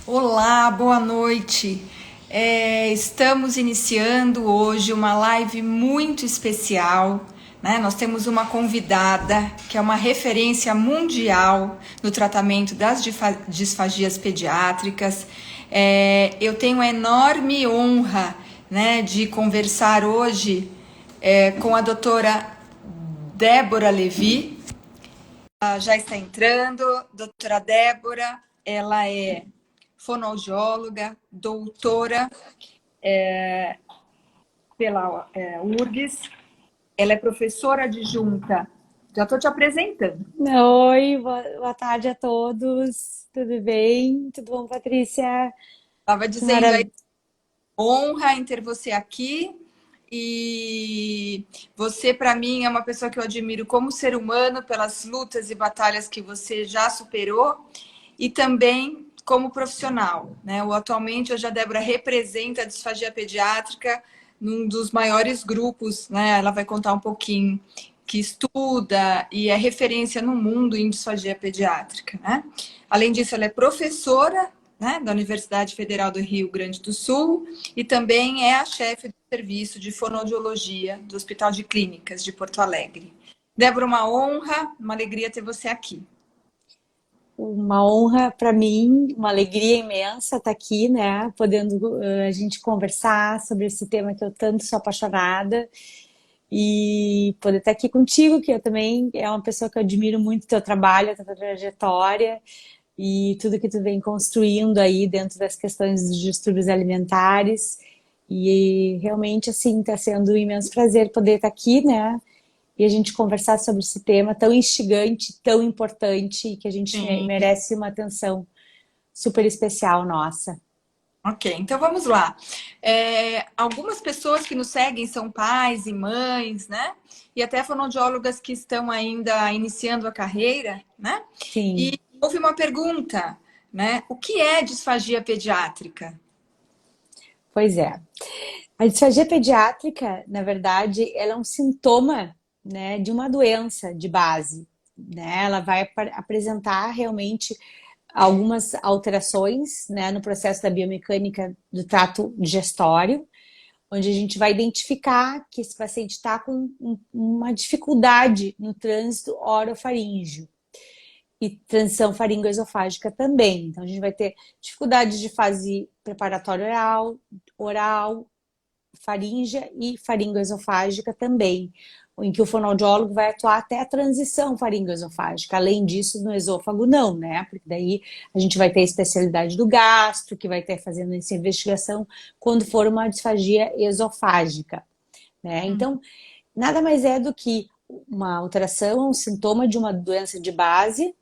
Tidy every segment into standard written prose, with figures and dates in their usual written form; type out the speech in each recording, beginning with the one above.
Olá, boa noite. Estamos iniciando hoje uma live muito especial, né? Nós temos uma convidada que é uma referência mundial no tratamento das disfagias pediátricas. Eu tenho a enorme honra, né, de conversar hoje com a doutora Débora Levi. Ela já está entrando. Doutora Débora, ela é fonoaudióloga, doutora pela URGS, ela é professora adjunta. Já estou te apresentando. Oi, boa tarde a todos. Tudo bem? Tudo bom, Patrícia? Estava Que dizendo aí, maravilha. honra em ter você aqui. E você, para mim, é uma pessoa que eu admiro como ser humano pelas lutas e batalhas que você já superou e também como profissional, né? Atualmente, hoje a Débora representa a disfagia pediátrica num dos maiores grupos, né? Ela vai contar um pouquinho que estuda e é referência no mundo em disfagia pediátrica, né? Além disso, ela é professora, né, da Universidade Federal do Rio Grande do Sul e também é a chefe do serviço de fonoaudiologia do Hospital de Clínicas de Porto Alegre. Débora, uma honra, uma alegria ter você aqui. Uma honra para mim, uma alegria imensa estar aqui, né? Podendo a gente conversar sobre esse tema que eu tanto sou apaixonada e poder estar aqui contigo, que eu também é uma pessoa que eu admiro muito teu trabalho, a tua trajetória e tudo que tu vem construindo aí dentro das questões dos distúrbios alimentares. E realmente, assim, está sendo um imenso prazer poder estar aqui, né? E a gente conversar sobre esse tema tão instigante, tão importante, e que a gente Sim. merece uma atenção super especial nossa. Ok, então vamos lá. Algumas pessoas que nos seguem são pais e mães, né? E até fonoaudiólogas que estão ainda iniciando a carreira, né? Sim, E houve uma pergunta, né? O que é disfagia pediátrica? pois é. A disfagia pediátrica, na verdade, ela é um sintoma, né, de uma doença de base, né? Ela vai apresentar realmente algumas alterações, né, no processo da biomecânica do trato digestório, onde a gente vai identificar que esse paciente está com uma dificuldade no trânsito orofaríngeo e transição faringoesofágica também. Então, a gente vai ter dificuldade de fase preparatória oral, faríngea e faringoesofágica também, em que o fonoaudiólogo vai atuar até a transição faringoesofágica. Além disso, no esôfago não, né? Porque daí a gente vai ter a especialidade do gastro, que vai ter fazendo essa investigação quando for uma disfagia esofágica, né? Então, nada mais é do que uma alteração, um sintoma de uma doença de base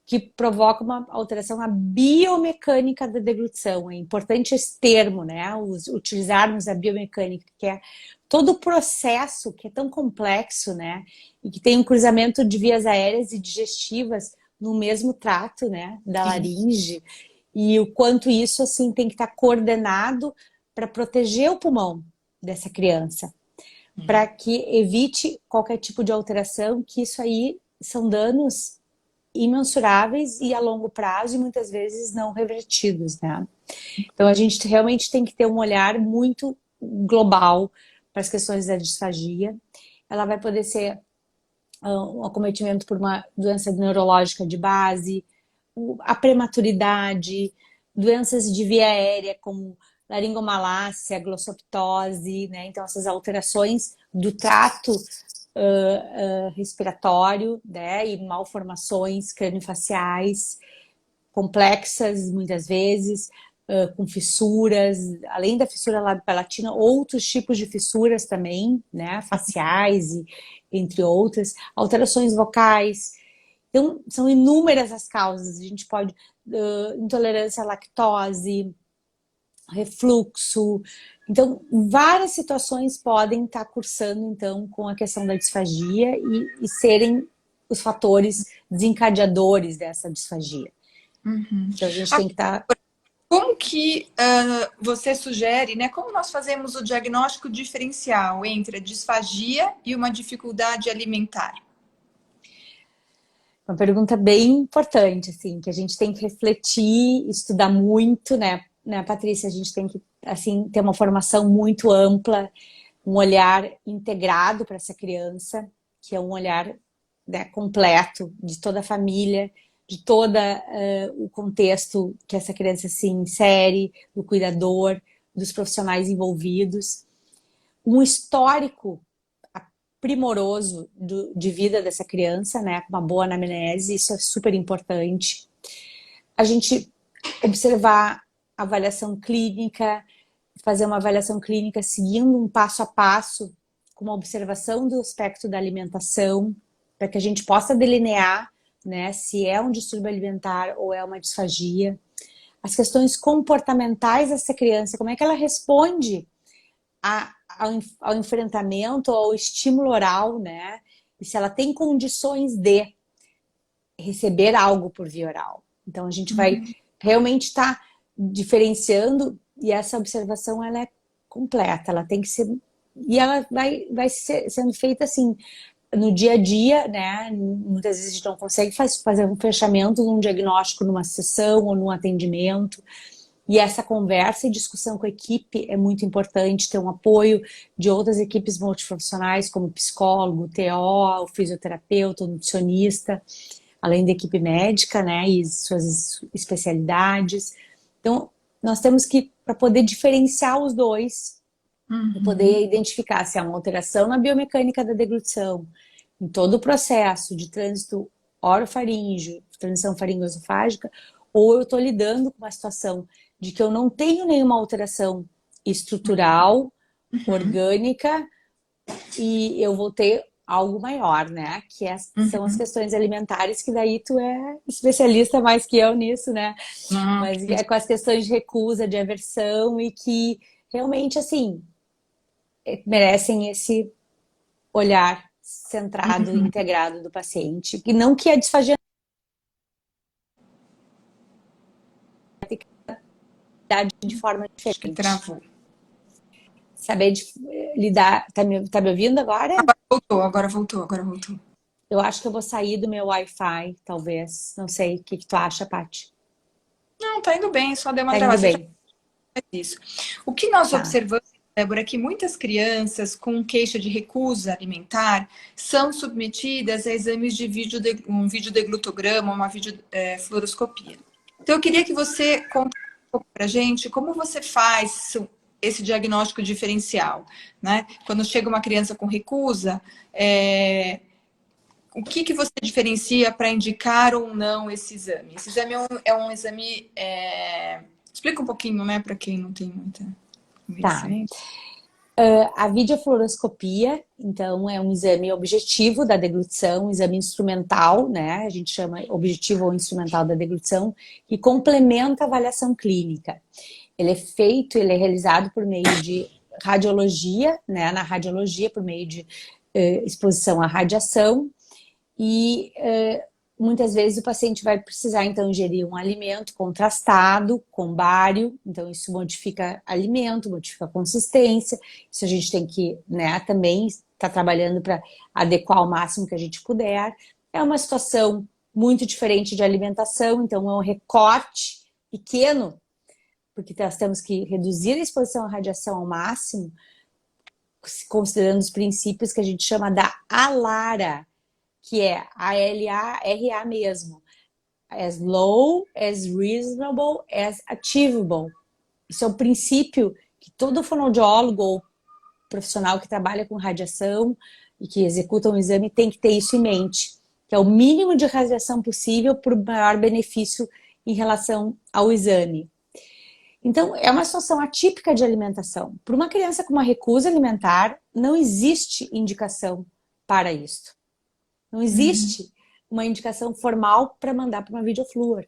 que provoca uma alteração na biomecânica da deglutição. É importante esse termo, né? Utilizarmos a biomecânica, que é todo o processo que é tão complexo, né? E que tem um cruzamento de vias aéreas e digestivas no mesmo trato, né? Da Sim. laringe. E o quanto isso, assim, tem que estar coordenado para proteger o pulmão dessa criança, para que evite qualquer tipo de alteração, que isso aí são danos imensuráveis e a longo prazo e muitas vezes não revertidos, né? Então a gente realmente tem que ter um olhar muito global para as questões da disfagia. Ela vai poder ser um acometimento por uma doença neurológica de base, a prematuridade, doenças de via aérea como laringomalácia, glossoptose, né? Então essas alterações do trato respiratório, né? E malformações craniofaciais complexas, muitas vezes, com fissuras, além da fissura labiopalatina, outros tipos de fissuras também, né? Faciais, e, entre outras, alterações vocais. Então, são inúmeras as causas. A gente pode, intolerância à lactose, refluxo. Então, várias situações podem estar cursando, então, com a questão da disfagia e serem os fatores desencadeadores dessa disfagia. Então, a gente tem que estar. Como que você sugere, né? Como nós fazemos o diagnóstico diferencial entre a disfagia e uma dificuldade alimentar? Uma pergunta bem importante, assim, que a gente tem que refletir, estudar muito, né, Patrícia? A gente tem que, assim, ter uma formação muito ampla, um olhar integrado para essa criança, que é um olhar, né, completo de toda a família, de todo o contexto que essa criança se insere, do cuidador, dos profissionais envolvidos, um histórico primoroso de vida dessa criança, né, com uma boa anamnese, isso é super importante. A gente observar a avaliação clínica, fazer uma avaliação clínica seguindo um passo a passo, com uma observação do aspecto da alimentação, para que a gente possa delinear, né, se é um distúrbio alimentar ou é uma disfagia. As questões comportamentais dessa criança, como é que ela responde ao enfrentamento, ao estímulo oral, né? E se ela tem condições de receber algo por via oral. Então, a gente vai realmente estar diferenciando, e essa observação, ela é completa, ela tem que ser... E ela vai sendo feita, assim, no dia a dia, né? Muitas vezes a gente não consegue fazer um fechamento num diagnóstico, numa sessão ou num atendimento. E essa conversa e discussão com a equipe é muito importante, ter um apoio de outras equipes multiprofissionais, como psicólogo, TO, o fisioterapeuta, o nutricionista, além da equipe médica, né, e suas especialidades. Então, nós temos que, para poder diferenciar os dois, para poder identificar se há uma alteração na biomecânica da deglutição, em todo o processo de trânsito orofaríngeo, transição faringoesofágica, ou eu estou lidando com uma situação de que eu não tenho nenhuma alteração estrutural, orgânica, e eu vou ter algo maior, né? Que são as questões alimentares, que daí tu é especialista mais que eu nisso, né? Mas é com as questões de recusa, de aversão, e que realmente, assim, merecem esse olhar centrado e integrado do paciente. E não que a disfagia de forma Acho que diferente. travou. Saber lidar... Tá me ouvindo agora? Agora voltou. Eu acho que eu vou sair do meu Wi-Fi, talvez. Não sei. O que tu acha, Paty? Não, tá indo bem, só deu uma Tá indo travada. Você já bem. faz isso. O que nós Tá. observamos, Débora, é que muitas crianças com queixa de recusa alimentar são submetidas a exames de um videodeglutograma, uma videofluoroscopia. Então, eu queria que você contasse um pouco para a gente como você faz esse diagnóstico diferencial, né? Quando chega uma criança com recusa, o que você diferencia para indicar ou não esse exame? Esse exame é um exame... Explica um pouquinho, né, para quem não tem muita Tá. conhecimento. A videofluoroscopia, então, é um exame objetivo da deglutição, um exame instrumental, né? A gente chama objetivo ou instrumental da deglutição, que complementa a avaliação clínica. Ele é realizado por meio de radiologia, né? Na radiologia, por meio de exposição à radiação, e muitas vezes o paciente vai precisar, então, ingerir um alimento contrastado com bário, então isso modifica alimento, modifica a consistência, isso a gente tem que, né, também estar trabalhando para adequar ao máximo que a gente puder. É uma situação muito diferente de alimentação, então é um recorte pequeno, porque nós temos que reduzir a exposição à radiação ao máximo, considerando os princípios que a gente chama da ALARA, que é ALARA mesmo. As low, as reasonable, as achievable. Isso é um princípio que todo fonoaudiólogo ou profissional que trabalha com radiação e que executa um exame tem que ter isso em mente, que é o mínimo de radiação possível para o maior benefício em relação ao exame. Então, é uma situação atípica de alimentação. Para uma criança com uma recusa alimentar, não existe indicação para isso. Não existe uma indicação formal para mandar para uma videofluor.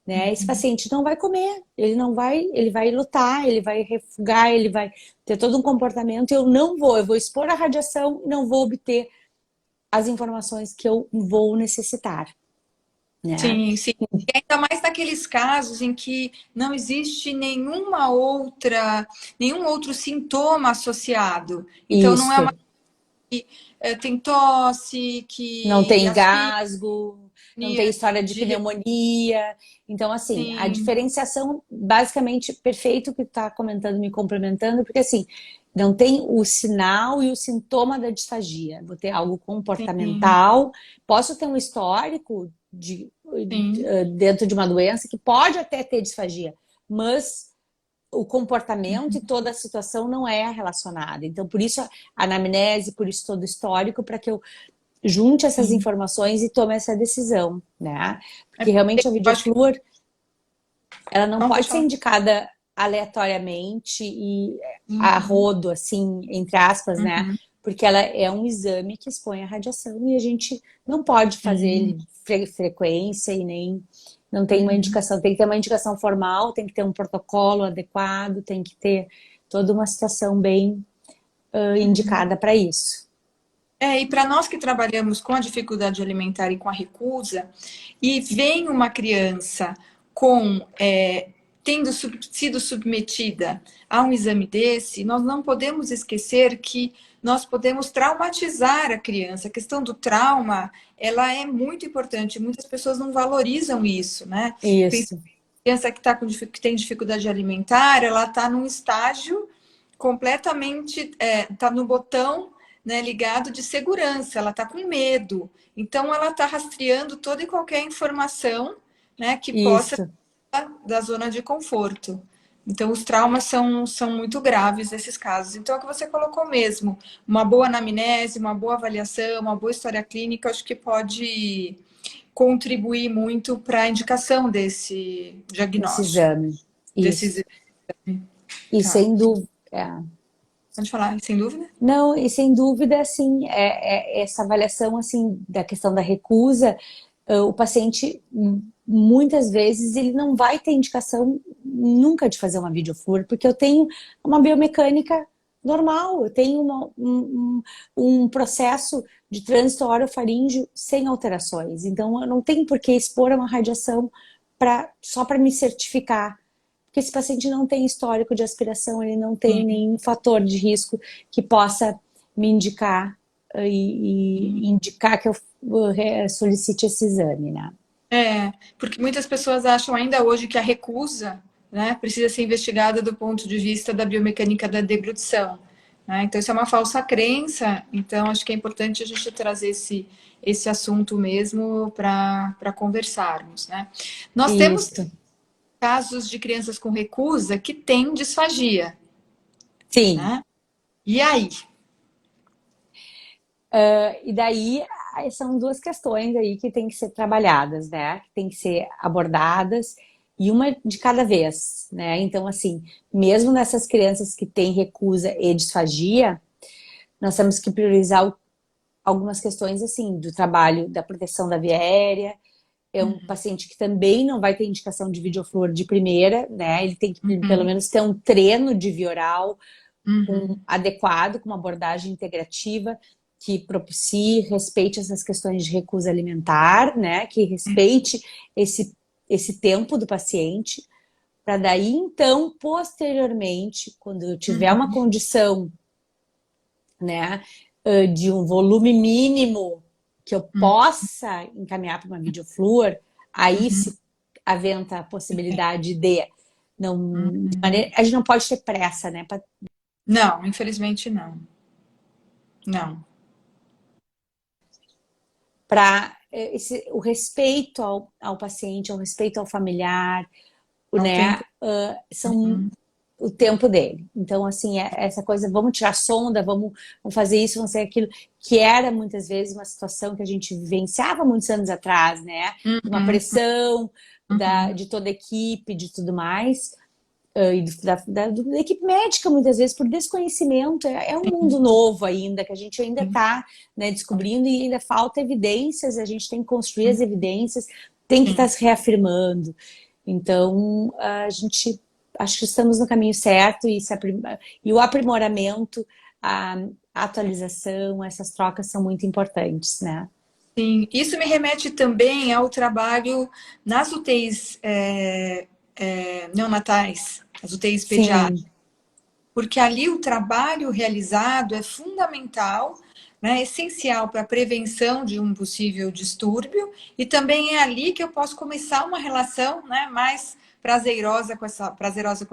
Né? Esse paciente não vai comer, ele vai lutar, ele vai refugar, ele vai ter todo um comportamento. Eu vou expor a radiação e não vou obter as informações que eu vou necessitar. Né? Sim, sim. E ainda mais naqueles casos em que não existe nenhum outro sintoma associado. Então, não é uma... Isso. Tem tosse, Não que tem aspira, engasgo, não tem história de pneumonia. Então, assim, a Sim, diferenciação, basicamente, perfeito que tu tá comentando, me complementando, porque assim, não tem o sinal e o sintoma da disfagia. Vou ter algo sim, comportamental, posso ter um histórico sim. dentro de uma doença que pode até ter disfagia, mas o comportamento e toda a situação não é relacionada. Então, por isso a anamnese, por isso todo o histórico, para que eu junte essas Sim. informações e tome essa decisão, né? É Porque realmente a porque eu acho que Videoflúor, ela não não pode pode ser falar. indicada aleatoriamente e a Uhum, rodo, assim, entre aspas, né? uhum, Porque ela é um exame que expõe a radiação e a gente não pode fazer sim, ele frequência e nem não tem uma uhum, indicação, tem que ter uma indicação formal, tem que ter um protocolo adequado, tem que ter toda uma situação bem uhum. indicada para isso. E para nós que trabalhamos com a dificuldade alimentar e com a recusa, e vem uma criança com tendo sido submetida a um exame desse, nós não podemos esquecer que nós podemos traumatizar a criança. A questão do trauma, ela é muito importante. Muitas pessoas não valorizam isso, né? Isso, Criança que, que tem dificuldade alimentar, ela está num estágio completamente, está no botão, né, ligado de segurança, ela está com medo. Então, ela está rastreando toda e qualquer informação, né, que possa isso, da zona de conforto. Então, os traumas são muito graves nesses casos. Então, é o que você colocou mesmo, uma boa anamnese, uma boa avaliação, uma boa história clínica, acho que pode contribuir muito para a indicação desse esse diagnóstico, exame. desse Isso. exame. E Tá. sem dúvida. Pode falar, sem dúvida? Não, e sem dúvida, assim, essa avaliação, assim, da questão da recusa, o paciente, muitas vezes, ele não vai ter indicação nunca de fazer uma videoflúor, porque eu tenho uma biomecânica normal, eu tenho um processo de trânsito orofaríngeo sem alterações. Então, eu não tenho por que expor a uma radiação só para me certificar porque esse paciente não tem histórico de aspiração, ele não tem Sim. nenhum fator de risco que possa me indicar e indicar que eu solicite esse exame, né? Porque muitas pessoas acham ainda hoje que a recusa, né, precisa ser investigada do ponto de vista da biomecânica da deglutição, né? Então, isso é uma falsa crença. Então, acho que é importante a gente trazer esse assunto mesmo para conversarmos, né? Nós temos Isso. casos de crianças com recusa que têm disfagia, Sim. né? E aí? E daí são duas questões aí que têm que ser trabalhadas, né? Que têm que ser abordadas e uma de cada vez, né? Então, assim, mesmo nessas crianças que têm recusa e disfagia, nós temos que priorizar algumas questões assim do trabalho da proteção da via aérea. É um paciente que também não vai ter indicação de videoflúor de primeira, né? Ele tem que pelo Uhum, menos ter um treino de via oral uhum, adequado, com uma abordagem integrativa que propicie, respeite essas questões de recusa alimentar, né? Que respeite esse tempo do paciente, para daí então, posteriormente, quando eu tiver uma uhum, condição, né, de um volume mínimo que eu uhum, possa encaminhar para uma videoflúor, aí uhum, se aventa a possibilidade de não, uhum. a gente não pode ter pressa, né, Não, infelizmente não. Não. para o respeito ao paciente, ao respeito ao familiar, Ao né, tempo. são o tempo dele. Então, assim, essa coisa, vamos tirar sonda, vamos fazer isso, vamos fazer aquilo, que era muitas vezes uma situação que a gente vivenciava muitos anos atrás, né? Uma Uhum, pressão uhum, de toda a equipe, de tudo mais, e da equipe médica, muitas vezes, por desconhecimento. É um mundo novo ainda, que a gente ainda sim, está, né, descobrindo e ainda falta evidências, a gente tem que construir as evidências, tem que estar sim. se reafirmando. Então, a gente acho que estamos no caminho certo e o aprimoramento, a atualização, essas trocas são muito importantes, né? Sim. Isso me remete também ao trabalho nas UTIs neonatais, as UTIs pediátricas, Sim, porque ali o trabalho realizado é fundamental né, essencial para a prevenção de um possível distúrbio, e também é ali que eu posso começar uma relação, né, mais prazerosa com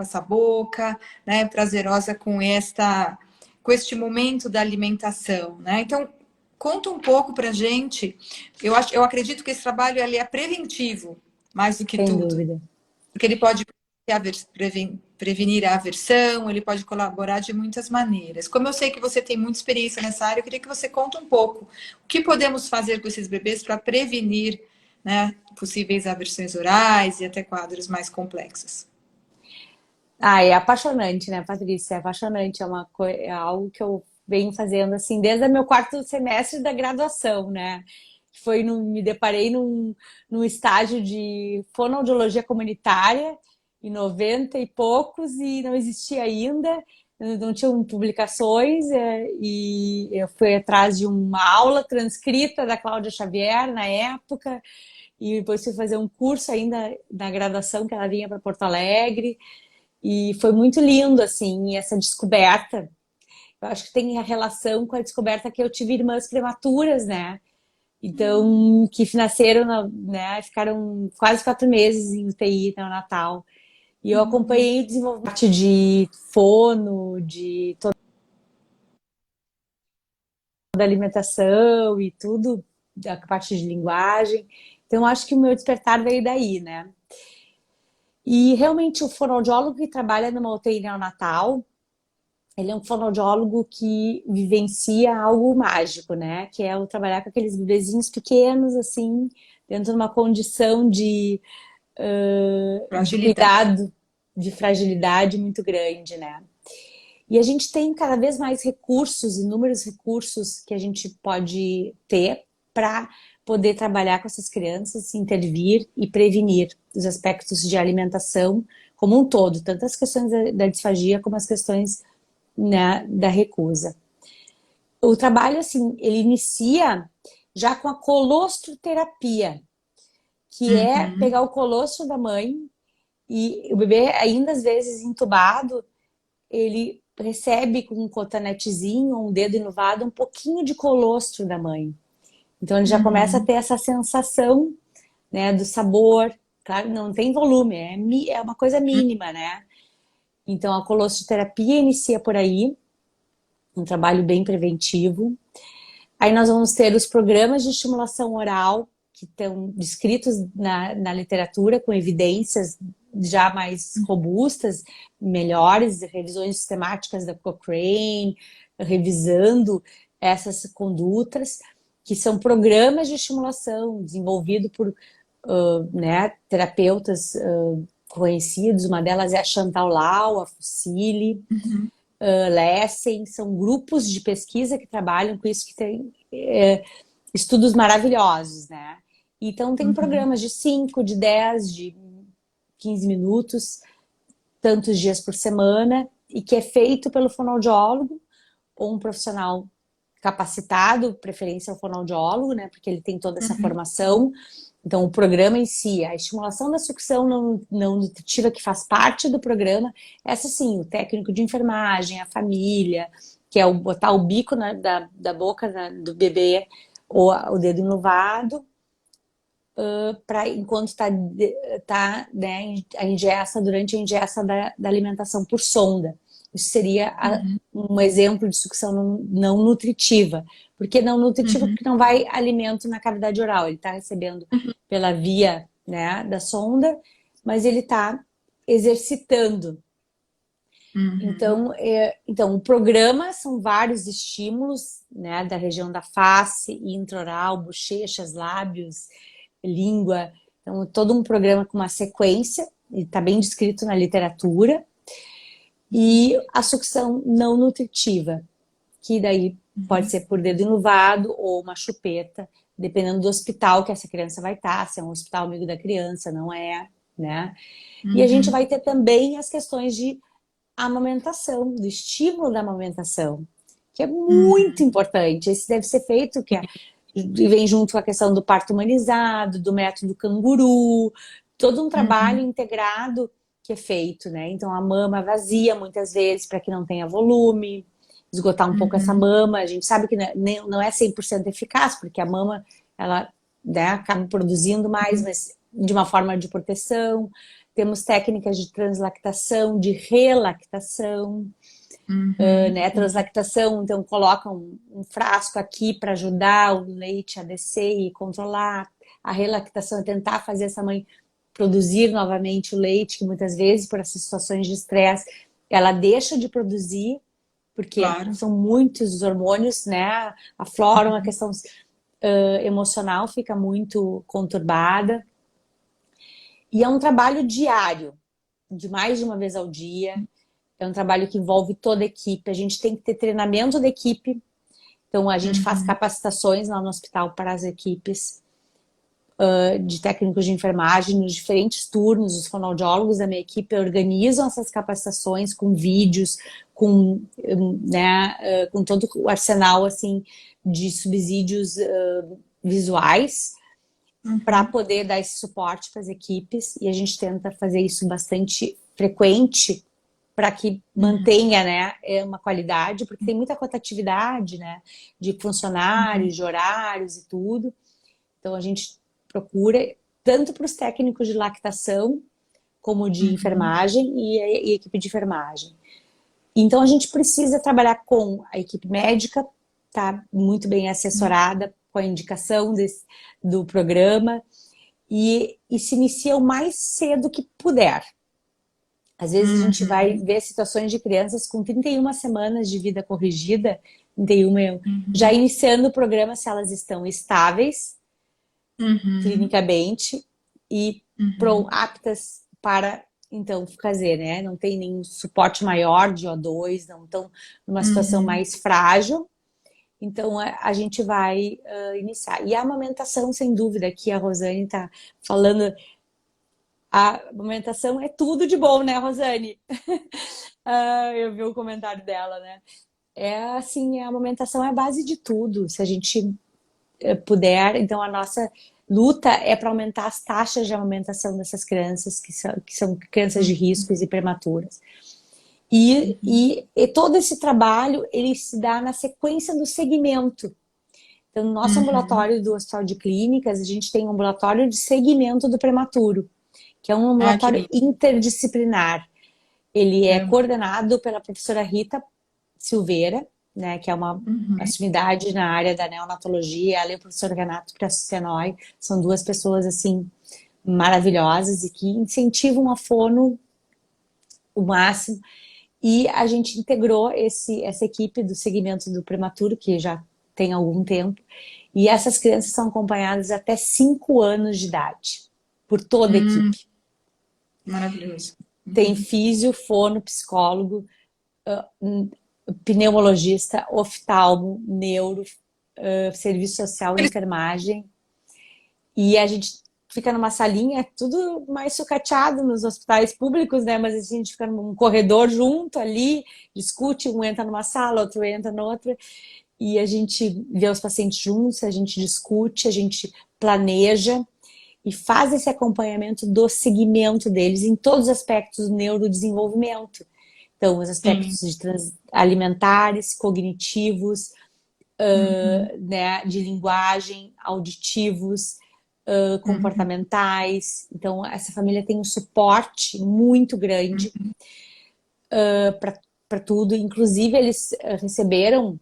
essa boca, né, prazerosa com este momento da alimentação, né? Então, conta um pouco para gente. Eu acredito que esse trabalho ele é preventivo, mais do que Sem tudo, dúvida. porque ele pode prevenir a aversão, ele pode colaborar de muitas maneiras. Como eu sei que você tem muita experiência nessa área, eu queria que você conte um pouco o que podemos fazer com esses bebês para prevenir, né, possíveis aversões orais e até quadros mais complexos. Ah, é apaixonante, né, Patrícia? É apaixonante, é algo que eu venho fazendo assim desde o meu quarto semestre da graduação, né? Me deparei num estágio de fonoaudiologia comunitária em 90 e poucos e não existia ainda, não tinham publicações e eu fui atrás de uma aula transcrita da Cláudia Xavier na época e depois fui fazer um curso ainda na graduação que ela vinha para Porto Alegre. E foi muito lindo, assim, essa descoberta. Eu acho que tem a relação com a descoberta que eu tive irmãs prematuras, né? Então, que nasceram, né? Ficaram quase 4 meses em UTI neonatal. E eu acompanhei o desenvolvimento de fono, de toda a alimentação e tudo, da parte de linguagem. Então, acho que o meu despertar veio daí, né? E realmente o fonoaudiólogo que trabalha numa UTI neonatal, ele é um fonoaudiólogo que vivencia algo mágico, né? Que é o trabalhar com aqueles bebezinhos pequenos, assim, dentro de uma condição de Fragilidade. cuidado, de fragilidade muito grande, né? E a gente tem cada vez mais recursos, inúmeros recursos que a gente pode ter para poder trabalhar com essas crianças, intervir e prevenir os aspectos de alimentação como um todo, tanto as questões da disfagia como as questões, né, da recusa. O trabalho, assim, ele inicia já com a colostroterapia, que é Uhum, pegar o colostro da mãe e o bebê, ainda às vezes entubado, ele recebe com um cotonetezinho, um dedo inuvado, um pouquinho de colostro da mãe. Então ele já começa a uhum, ter essa sensação, né, do sabor. Claro, não tem volume, é uma coisa mínima, né? Então a colostroterapia inicia por aí, um trabalho bem preventivo. Aí nós vamos ter os programas de estimulação oral, que estão descritos na literatura, com evidências já mais robustas, melhores, revisões sistemáticas da Cochrane, revisando essas condutas, que são programas de estimulação desenvolvidos por né, terapeutas conhecidos, uma delas é a Chantal Lau, a Fucile, uhum, Lessing, são grupos de pesquisa que trabalham com isso, que tem estudos maravilhosos, né? Então tem uhum, programas de 5, de 10, de 15 minutos, tantos dias por semana, e que é feito pelo fonoaudiólogo ou um profissional capacitado, preferência ao fonoaudiólogo, né? Porque ele tem toda essa uhum, formação. Então, o programa em si, a estimulação da sucção não nutritiva que faz parte do programa, essa sim, o técnico de enfermagem, a família, que é o botar o bico da boca do bebê ou o dedo enluvado, para enquanto tá, né, a ingesta, durante a ingesta da alimentação por sonda. Isso seria uhum, um exemplo de sucção não nutritiva. Por que não nutritiva? uhum, Porque não vai alimento na cavidade oral, ele está recebendo pela via, né, da sonda, mas ele está exercitando. uhum, Então, o programa são vários estímulos, né, da região da face, intraoral, bochechas, lábios, língua. Então, todo um programa com uma sequência, e está bem descrito na literatura. E a sucção não nutritiva, que daí pode uhum, ser por dedo enluvado ou uma chupeta, dependendo do hospital que essa criança vai estar, se é um hospital amigo da criança, não é, né? E a gente uhum, vai ter também as questões de amamentação, do estímulo da amamentação, que é muito uhum, importante. Esse deve ser feito, e vem junto com a questão do parto humanizado, do método canguru, todo um trabalho uhum, integrado que é feito, né? Então a mama vazia muitas vezes para que não tenha volume. esgotar um pouco essa Uhum. mama. A gente sabe que não é 100% eficaz, porque a mama, ela, né, acaba produzindo mais, mas de uma forma de proteção. Temos técnicas de translactação, de relactação, Uhum. né? Translactação, então coloca um frasco aqui para ajudar o leite a descer e controlar. A relactação é tentar fazer essa mãe produzir novamente o leite, que muitas vezes, por essas situações de estresse, ela deixa de produzir, porque Claro. são muitos os hormônios, né? Afloram, a questão emocional fica muito conturbada. E é um trabalho diário, de mais de uma vez ao dia. É um trabalho que envolve toda a equipe. A gente tem que ter treinamento da equipe. Então, a gente faz Uhum. capacitações lá no hospital para as equipes de técnicos de enfermagem nos diferentes turnos. Os fonoaudiólogos da minha equipe organizam essas capacitações com vídeos, com, né, com todo o arsenal assim de subsídios visuais para Uhum. poder dar esse suporte para as equipes. E a gente tenta fazer isso bastante frequente para que Uhum. mantenha, né, uma qualidade, porque tem muita rotatividade, né, de Uhum. funcionários, de horários e tudo. Então a gente procura tanto para os técnicos de lactação como de Uhum. enfermagem e a equipe de enfermagem. Então a gente precisa trabalhar com a equipe médica, tá muito bem assessorada com a indicação do programa e se inicia o mais cedo que puder. Às vezes a gente vai Uhum. ver situações de crianças com 31 semanas de vida corrigida, 31, já Uhum. iniciando o programa se elas estão estáveis Uhum. clinicamente e Uhum. aptas para então fazer, né? Não tem nenhum suporte maior de O2, não estão numa situação Uhum. mais frágil. Então a gente vai iniciar. E a amamentação, sem dúvida, que a Rosane está falando, a amamentação é tudo de bom, né, Rosane? Eu vi o comentário dela, né? É assim, a amamentação é a base de tudo. Se a gente puder, então a nossa luta é para aumentar as taxas de amamentação dessas crianças que são crianças de riscos e prematuras. E todo esse trabalho ele se dá na sequência do segmento. Então, no nosso Uhum. ambulatório do Hospital de Clínicas, a gente tem um ambulatório de segmento do prematuro, que é um Ah, que ambulatório lindo. interdisciplinar. Ele é Amo. coordenado pela professora Rita Silveira, né, que é uma Uhum. sumidade na área da neonatologia, ela e o professor Renato Piacenoi, são duas pessoas assim maravilhosas e que incentivam a fono o máximo. E a gente integrou essa equipe do segmento do prematuro, que já tem algum tempo, e essas crianças são acompanhadas até 5 anos de idade, por toda a Hum, equipe. maravilhoso. Tem Uhum. físio, fono, psicólogo, pneumologista, oftalmo, neuro, serviço social e Eles- enfermagem. E a gente fica numa salinha, tudo mais sucateado nos hospitais públicos, né? Mas a gente fica num corredor junto ali, discute, um entra numa sala, outro entra noutra, e a gente vê os pacientes juntos, a gente discute, a gente planeja e faz esse acompanhamento do segmento deles em todos os aspectos do neurodesenvolvimento. Então, os Sim. aspectos alimentares, cognitivos, Uhum. né, de linguagem, auditivos, Uhum. comportamentais. Então, essa família tem um suporte muito grande Uhum. para tudo. Inclusive, eles receberam,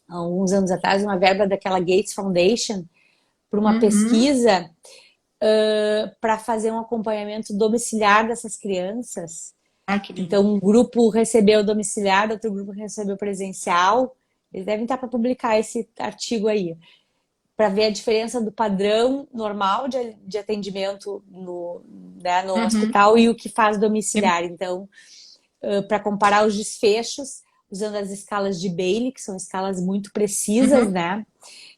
há alguns anos atrás, uma verba daquela Gates Foundation para uma Uhum. pesquisa para fazer um acompanhamento domiciliar dessas crianças. Ah, que lindo. Então, um grupo recebeu domiciliar, outro grupo recebeu presencial. Eles devem estar para publicar esse artigo aí, para ver a diferença do padrão normal de atendimento né, no Uhum. hospital e o que faz domiciliar. Então, para comparar os desfechos, usando as escalas de Bailey, que são escalas muito precisas, Uhum. né?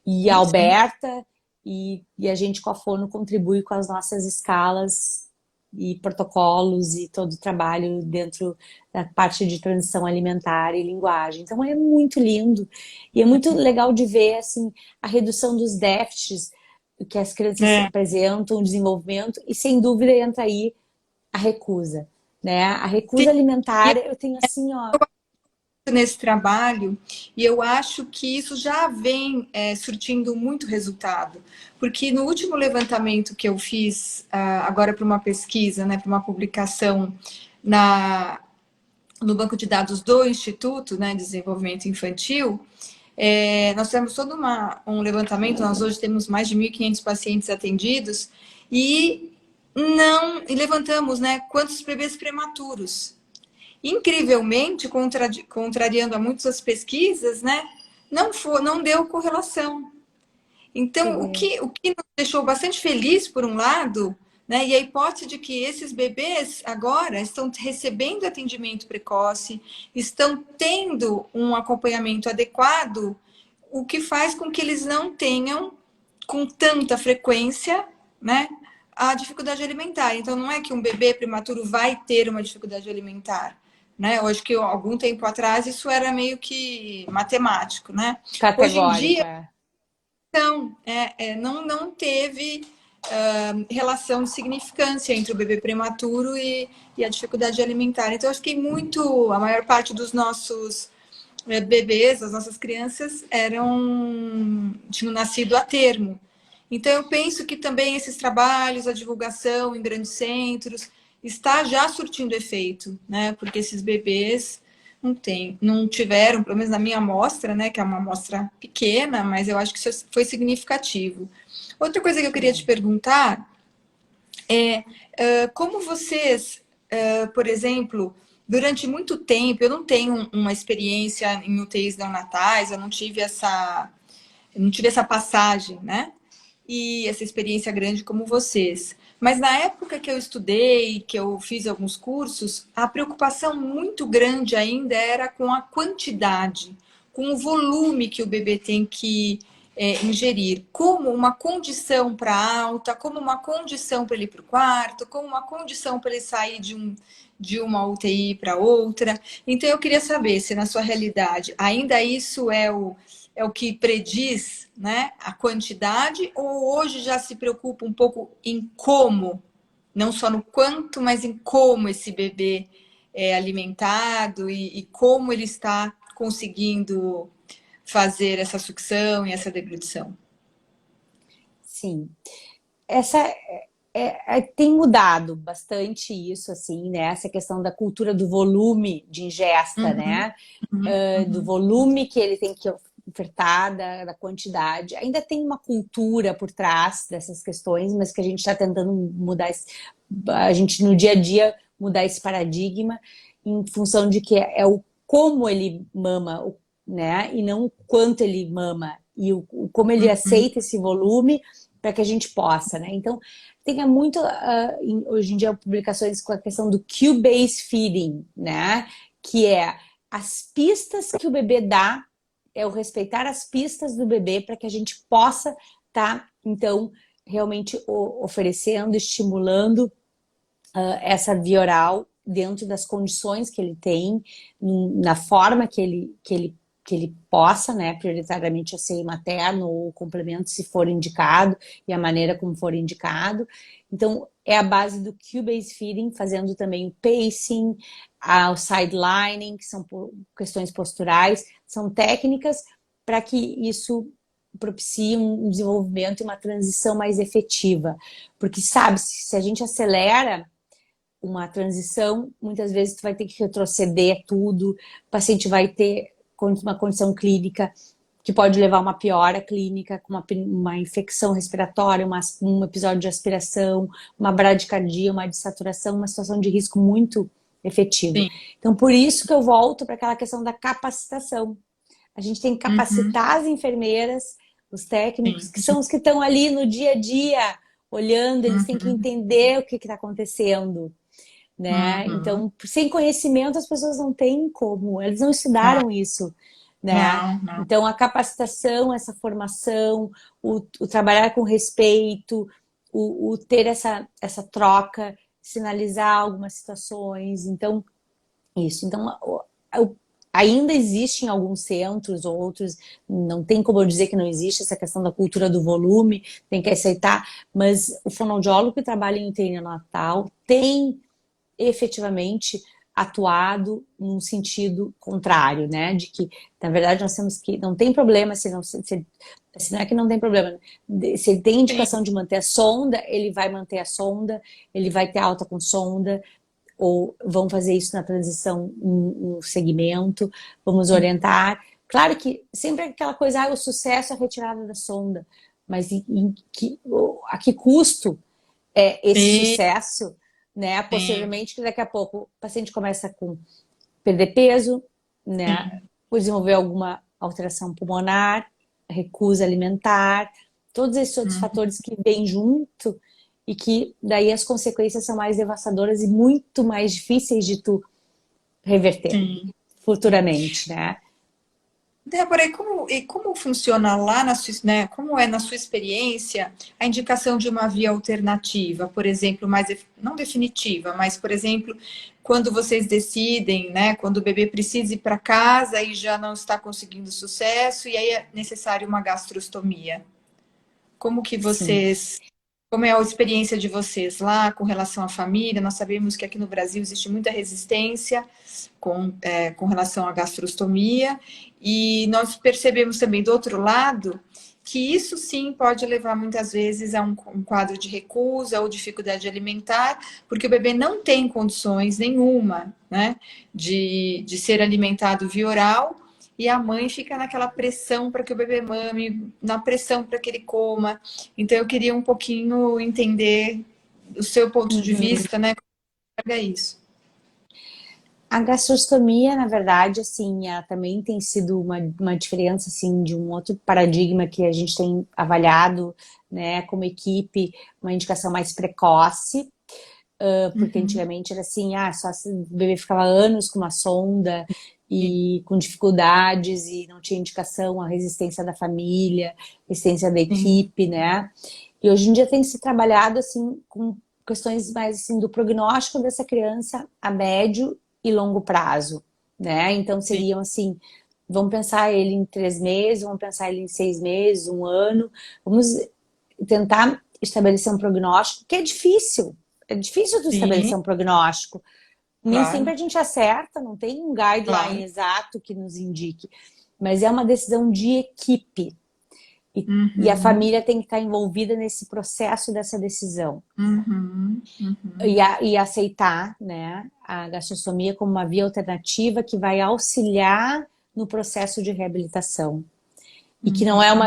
E a Sim, sim. Alberta, e a gente com a Fono contribui com as nossas escalas e protocolos e todo o trabalho dentro da parte de transição alimentar e linguagem. Então é muito lindo e é muito legal de ver assim a redução dos déficits que as crianças É. apresentam, o desenvolvimento e sem dúvida entra aí a recusa, né? A Sim. recusa alimentar eu tenho assim, ó, nesse trabalho e eu acho que isso já vem surtindo muito resultado, porque no último levantamento que eu fiz agora para uma pesquisa, né, para uma publicação no banco de dados do Instituto, né, de Desenvolvimento Infantil, nós fizemos todo um levantamento, nós hoje temos mais de 1.500 pacientes atendidos e não e levantamos, né, quantos bebês prematuros. Incrivelmente, contrariando a muitas das pesquisas, né, não deu correlação. Então, o que nos deixou bastante feliz, por um lado, né, e a hipótese de que esses bebês agora estão recebendo atendimento precoce, estão tendo um acompanhamento adequado, o que faz com que eles não tenham com tanta frequência, né, a dificuldade alimentar. Então, não é que um bebê prematuro vai ter uma dificuldade alimentar, né? Eu acho que algum tempo atrás isso era meio que matemático, né? Hoje em dia, Categórica. não, não teve relação de significância entre o bebê prematuro e a dificuldade alimentar. Então, eu acho que a maior parte dos nossos bebês, as nossas crianças, tinham nascido a termo. Então, eu penso que também esses trabalhos, a divulgação em grandes centros, está já surtindo efeito, né? Porque esses bebês não tiveram, pelo menos na minha amostra, né? Que é uma amostra pequena, mas eu acho que isso foi significativo. Outra coisa que eu queria te perguntar como vocês, por exemplo, durante muito tempo, eu não tenho uma experiência em UTIs neonatais, eu não tive essa passagem, né? E essa experiência grande como vocês. Mas na época que eu estudei, que eu fiz alguns cursos, a preocupação muito grande ainda era com a quantidade, com o volume que o bebê tem que ingerir, como uma condição para alta, como uma condição para ele ir para o quarto, como uma condição para ele sair de uma UTI para outra. Então eu queria saber se na sua realidade ainda isso é o que prediz, né, a quantidade, ou hoje já se preocupa um pouco em como, não só no quanto, mas em como esse bebê é alimentado e como ele está conseguindo fazer essa sucção e essa deglutição. Sim. Essa tem mudado bastante isso, assim, né? Essa questão da cultura do volume de ingesta, Uhum, né? uhum, Do uhum. volume que ele tem que ofertar, da quantidade. Ainda tem uma cultura por trás dessas questões, mas que a gente está tentando mudar, a gente no dia a dia mudar esse paradigma em função de que é o como ele mama, né? E não o quanto ele mama e como ele aceita esse volume para que a gente possa, né? Então, tem muito, hoje em dia, publicações com a questão do cue-based feeding, né? Que é as pistas que o bebê dá, é o respeitar as pistas do bebê para que a gente possa estar, então, realmente oferecendo, estimulando essa via oral dentro das condições que ele tem, na forma que ele possa, né, prioritariamente a ser materno ou complemento, se for indicado, e a maneira como for indicado. Então, é a base do cue-based feeding, fazendo também o pacing, o sidelining, que são questões posturais, são técnicas para que isso propicie um desenvolvimento e uma transição mais efetiva. Porque, sabe, se a gente acelera uma transição, muitas vezes tu vai ter que retroceder tudo, o paciente vai ter uma condição clínica que pode levar a uma piora clínica, com uma infecção respiratória, um episódio de aspiração, uma bradicardia, uma dessaturação, uma situação de risco muito efetiva. Sim. Então, por isso que eu volto para aquela questão da capacitação. A gente tem que Uhum, capacitar as enfermeiras, os técnicos, sim. que são os que estão ali no dia a dia, olhando, eles têm que Uhum, entender o que está acontecendo, né? uhum. Então, sem conhecimento, as pessoas não têm como, eles não Não, estudaram isso, né? não, não. Então, a capacitação, essa formação, o trabalhar com respeito, o ter essa troca, sinalizar algumas situações, então, isso. Então, ainda existe em alguns centros, outros, não tem como eu dizer que não existe essa questão da cultura do volume, tem que aceitar, mas o fonoaudiólogo que trabalha em UTI neonatal tem efetivamente atuado num sentido contrário, né? De que, na verdade, nós temos que... Não tem problema se não é que não tem problema. Se ele tem Sim. indicação de manter a sonda, ele vai manter a sonda, ele vai ter alta com sonda, ou vão fazer isso na transição no segmento, vamos orientar. Claro que sempre é aquela coisa, o sucesso é a retirada da sonda, mas a que custo é esse Sim. sucesso, né? Sim. Possivelmente que daqui a pouco o paciente começa com perder peso, né? Sim. Por desenvolver alguma alteração pulmonar, recusa alimentar, todos esses outros fatores que vêm junto e que daí as consequências são mais devastadoras e muito mais difíceis de tu reverter Sim. futuramente, né? Débora, e como funciona lá na sua, né, como é na sua experiência a indicação de uma via alternativa, por exemplo, não definitiva, mas, por exemplo, quando vocês decidem, né, quando o bebê precisa ir para casa e já não está conseguindo sucesso, e aí é necessário uma gastrostomia. Como que Sim. vocês Como é a experiência de vocês lá com relação à família? Nós sabemos que aqui no Brasil existe muita resistência com relação à gastrostomia, e nós percebemos também do outro lado que isso sim pode levar muitas vezes a um quadro de recusa ou dificuldade alimentar, porque o bebê não tem condições nenhuma, né, de ser alimentado via oral, e a mãe fica naquela pressão para que o bebê mame, na pressão para que ele coma. Então, eu queria um pouquinho entender o seu ponto de Uhum. vista, né? Como é isso? A gastrostomia, na verdade, assim, ela também tem sido uma diferença, assim, de um outro paradigma que a gente tem avaliado, né, como equipe, uma indicação mais precoce, porque Uhum. antigamente era assim, só se o bebê ficava anos com uma sonda e com dificuldades e não tinha indicação, a resistência da família, resistência da Sim. equipe, né? E hoje em dia tem se trabalhado, assim, com questões mais, assim, do prognóstico dessa criança a médio e longo prazo, né? Então Sim. seriam, assim, vamos pensar ele em 3 meses, vamos pensar ele em 6 meses, um ano, vamos tentar estabelecer um prognóstico, que é difícil. É difícil tu Sim. estabelecer um prognóstico. Nem sempre Claro. a gente acerta, não tem um guideline Claro. exato que nos indique. Mas é uma decisão de equipe. E a Uhum. família tem que estar envolvida nesse processo dessa decisão. Uhum. Uhum. E aceitar, né, a gastrostomia como uma via alternativa que vai auxiliar no processo de reabilitação. E que não é Uhum.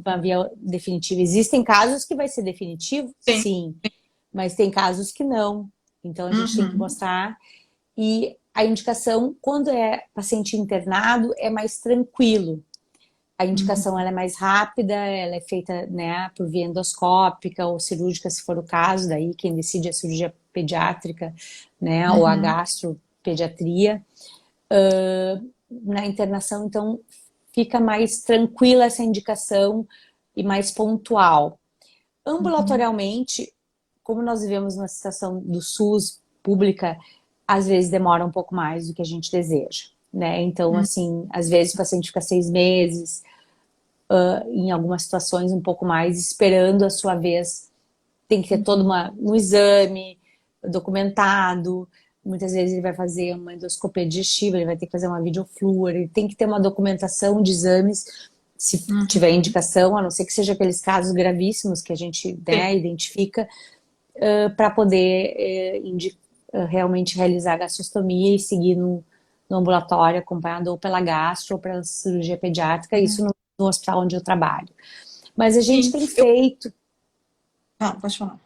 uma via definitiva. Existem casos que vai ser definitivo, Sim. sim, mas tem casos que não. Então a gente tem que Uhum. mostrar. E a indicação, quando é paciente internado, é mais tranquilo. A indicação ela é mais rápida, ela é feita, né, por via endoscópica ou cirúrgica, se for o caso, daí quem decide é a cirurgia pediátrica, né, ou a Uhum. gastropediatria. Na internação, então, fica mais tranquila essa indicação e mais pontual. Uhum. Ambulatorialmente, como nós vivemos numa situação do SUS pública, às vezes demora um pouco mais do que a gente deseja, né? Então, assim, às vezes o paciente fica 6 meses, em algumas situações um pouco mais, esperando a sua vez. Tem que ter todo Uhum. um exame documentado. Muitas vezes ele vai fazer uma endoscopia digestiva, ele vai ter que fazer uma videoflúor, ele tem que ter uma documentação de exames, se tiver Uhum. indicação, a não ser que seja aqueles casos gravíssimos que a gente, Sim. né, identifica, para poder realmente realizar a gastrostomia e seguir no ambulatório, acompanhado ou pela gastro ou pela cirurgia pediátrica, isso no hospital onde eu trabalho. Mas a gente Sim. tem feito Pode falar.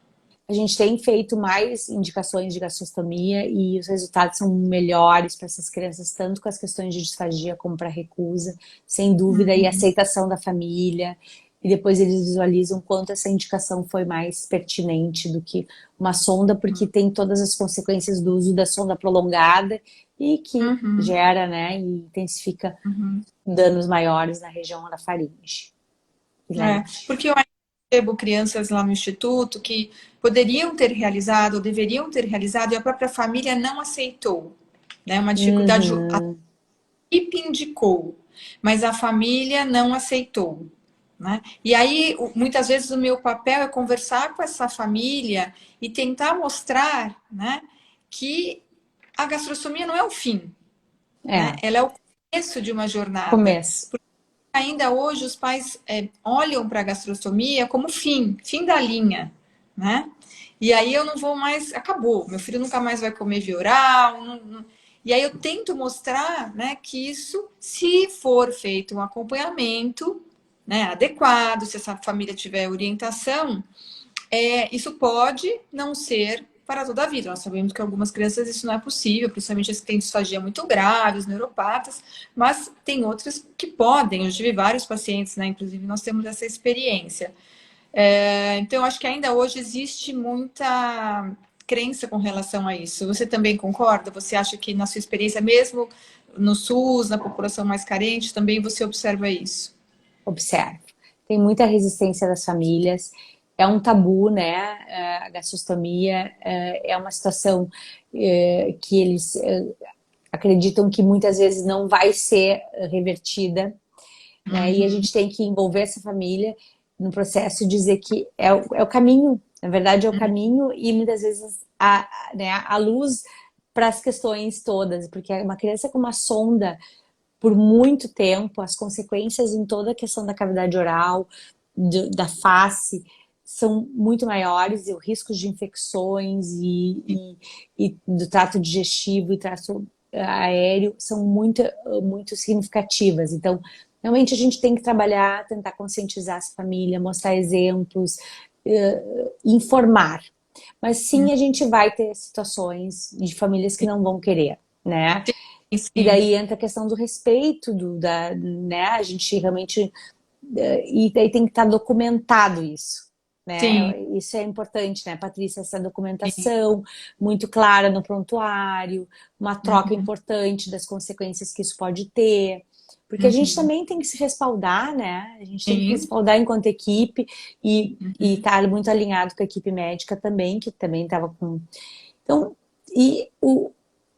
A gente tem feito mais indicações de gastrostomia e os resultados são melhores para essas crianças, tanto com as questões de disfagia como para recusa, sem dúvida, e Uhum. aceitação da família. E depois eles visualizam quanto essa indicação foi mais pertinente do que uma sonda, porque tem todas as consequências do uso da sonda prolongada e que Uhum. gera, né, e intensifica Uhum. danos maiores na região da faringe e laringe. Porque eu ainda recebo crianças lá no instituto que poderiam ter realizado ou deveriam ter realizado e a própria família não aceitou, né? Uma dificuldade, a Uhum, equipe indicou, mas a família não aceitou, né? E aí, muitas vezes, o meu papel é conversar com essa família e tentar mostrar, né, que a gastrostomia não é o fim, né? É, Ela é o começo de uma jornada. começo. Ainda hoje os pais olham para a gastrostomia como fim da linha, né? E aí eu não vou mais, acabou, meu filho nunca mais vai comer via oral. E aí eu tento mostrar, né, que isso, se for feito um acompanhamento, né, adequado, se essa família tiver orientação, isso pode não ser para toda a vida. Nós sabemos que algumas crianças isso não é possível, principalmente as que têm disfagia muito grave, os neuropatas, mas tem outras que podem. Eu tive vários pacientes, né? Inclusive, nós temos essa experiência. Então, eu acho que ainda hoje existe muita crença com relação a isso. Você também concorda? Você acha que na sua experiência, mesmo no SUS, na população mais carente, também você observa isso? Observo. Tem muita resistência das famílias. É um tabu, né? A gastrostomia é uma situação que eles acreditam que muitas vezes não vai ser revertida, né? E a Uhum, gente tem que envolver essa família no processo e dizer que é o caminho, na verdade é o caminho e muitas vezes né, a luz para as questões todas, porque uma criança com uma sonda por muito tempo, as consequências em toda a questão da cavidade oral, da face, são muito maiores e o risco de infecções e do trato digestivo e trato aéreo são muito significativas. Então, realmente a gente tem que trabalhar, tentar conscientizar essa família, mostrar exemplos, informar. Mas sim, a gente vai ter situações de famílias que não vão querer, né? sim, E sim, daí entra a questão do respeito, né? A gente realmente. E daí tem que estar documentado isso, sim, né? Isso é importante, né, Patrícia? Essa sim. documentação muito clara no prontuário, uma troca Uhum, importante das consequências que isso pode ter. Porque a gente uhum, também tem que se respaldar, né? A gente tem que sim. respaldar enquanto equipe e Uhum. estar muito alinhado com a equipe médica também, que também estava com. Então, e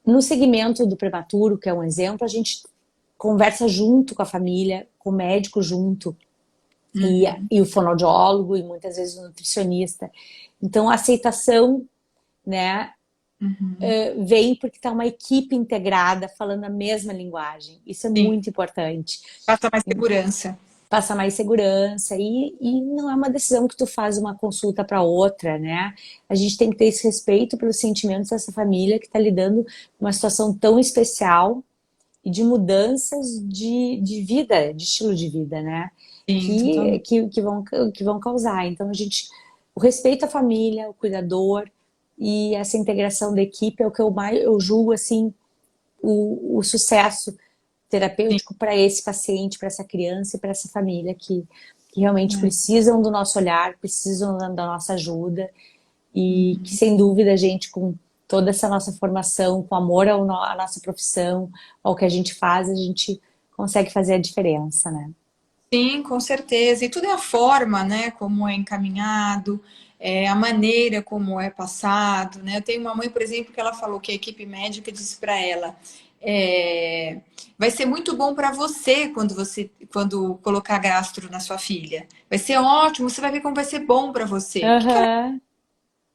no segmento do prematuro, que é um exemplo, a gente conversa junto com a família, com o médico junto, e, Uhum, e o fonoaudiólogo, e muitas vezes o nutricionista. Então, a aceitação, né, uhum. vem porque está uma equipe integrada falando a mesma linguagem. Isso é Sim, muito importante. passa mais segurança. Passa mais segurança e não é uma decisão que tu faz uma consulta para outra, né? A gente tem que ter esse respeito pelos sentimentos dessa família que está lidando com uma situação tão especial e de mudanças de vida, de estilo de vida, né? Sim, totalmente. Que vão causar. Então, o respeito à família, o cuidador e essa integração da equipe é o que eu julgo, assim, o sucesso Sim, terapêutico para esse paciente, para essa criança e para essa família que realmente é. precisam do nosso olhar, precisam da nossa ajuda e que, Uhum. sem dúvida, a gente, com toda essa nossa formação, com amor à nossa profissão, ao que a gente faz, a gente consegue fazer a diferença, né? Sim, com certeza. E tudo é a forma, né? Como é encaminhado, a maneira como é passado, né? Eu tenho uma mãe, por exemplo, que ela falou que a equipe médica disse para ela: vai ser muito bom para você quando colocar gastro na sua filha. Vai ser ótimo, você vai ver como vai ser bom para você. O que que ela Aham.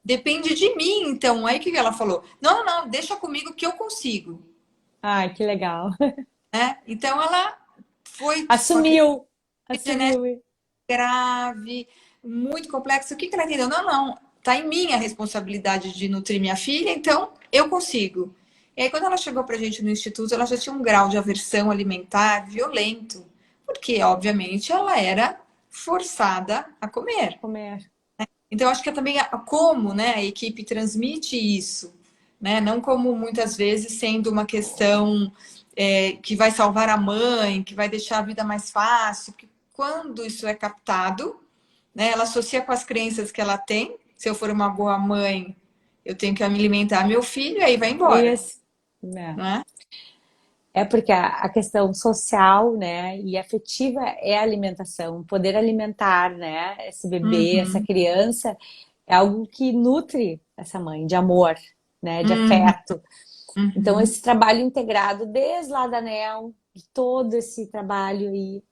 depende de mim, então? Aí o que que ela falou? Não, não, não, deixa comigo que eu consigo, Ai, que legal. né? Então ela foi com a criança Assumiu, genética assumiu. grave, muito complexo. O que que ela entendeu? Não, não, tá em mim a responsabilidade de nutrir minha filha, então eu consigo. E aí, quando ela chegou pra gente no instituto, ela já tinha um grau de aversão alimentar violento, porque, obviamente, ela era forçada a comer. Comer. Então, acho que é também como, né, a equipe transmite isso, né? Não como muitas vezes sendo uma questão que vai salvar a mãe, que vai deixar a vida mais fácil, porque quando isso é captado, né, ela associa com as crenças que ela tem. Se eu for uma boa mãe, eu tenho que alimentar meu filho, e aí vai embora, Isso. É. né? É porque a questão social, né, e afetiva é a alimentação, o poder alimentar, né, esse bebê, essa Uhum, criança, é algo que nutre essa mãe de amor, né, de uhum, afeto. Então, uhum, esse trabalho integrado desde lá da ANEL, de todo esse trabalho e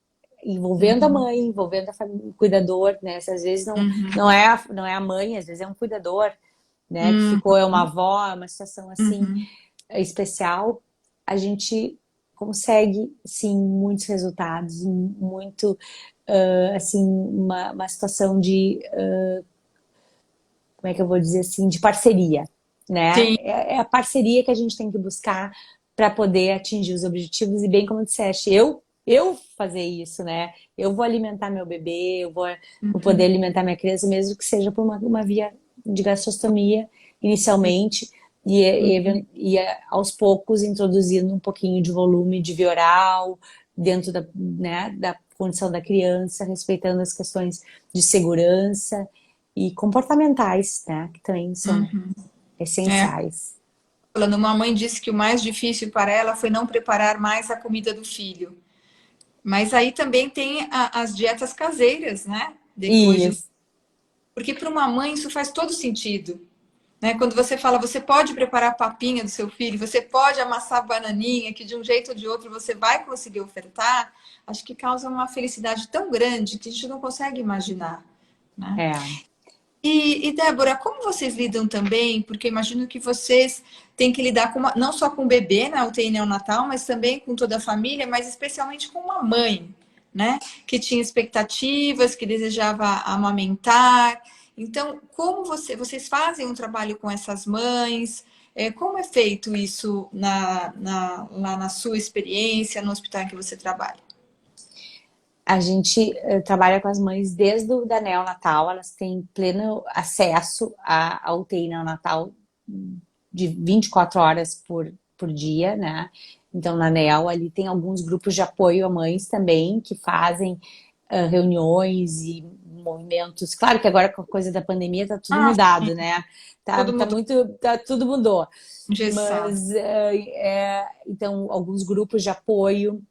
envolvendo a uhum, mãe, envolvendo a família, o cuidador, né, às vezes uhum, não é a mãe, às vezes é um cuidador, né, que ficou, uhum, é uma avó, é uma situação assim, uhum. especial, a gente consegue, sim, muitos resultados, muito, assim, uma situação de, como é que eu vou dizer assim, de parceria, né? Sim. É a parceria que a gente tem que buscar para poder atingir os objetivos e bem como disseste, eu fazer isso, né? Eu vou alimentar meu bebê, vou poder alimentar minha criança, mesmo que seja por uma via de gastrostomia inicialmente e aos poucos introduzindo um pouquinho de volume de via oral dentro da, né, da condição da criança, respeitando as questões de segurança e comportamentais, né, que também são É. essenciais. Falando, uma mãe disse que o mais difícil para ela foi não preparar mais a comida do filho. Mas aí também tem as dietas caseiras, né? Depois de. Isso. Porque para uma mãe isso faz todo sentido. Né? Quando você fala, você pode preparar a papinha do seu filho, você pode amassar bananinha, que de um jeito ou de outro você vai conseguir ofertar, acho que causa uma felicidade tão grande que a gente não consegue imaginar. Né? É. Débora, como vocês lidam também? Porque imagino que vocês têm que lidar com não só com o bebê na UTI neonatal, mas também com toda a família, mas especialmente com uma mãe, né? Que tinha expectativas, que desejava amamentar. Então, como vocês fazem um trabalho com essas mães? Como é feito isso lá na sua experiência, no hospital em que você trabalha? A gente trabalha com as mães desde o da neonatal, elas têm pleno acesso à UTI neonatal de 24 horas por dia, né? Então, na NEL, ali tem alguns grupos de apoio a mães também, que fazem reuniões e movimentos. Claro que agora com a coisa da pandemia tá tudo Ah, mudado, né? tudo mudou, Tudo mudou. engessado. Mas, então, alguns grupos de apoio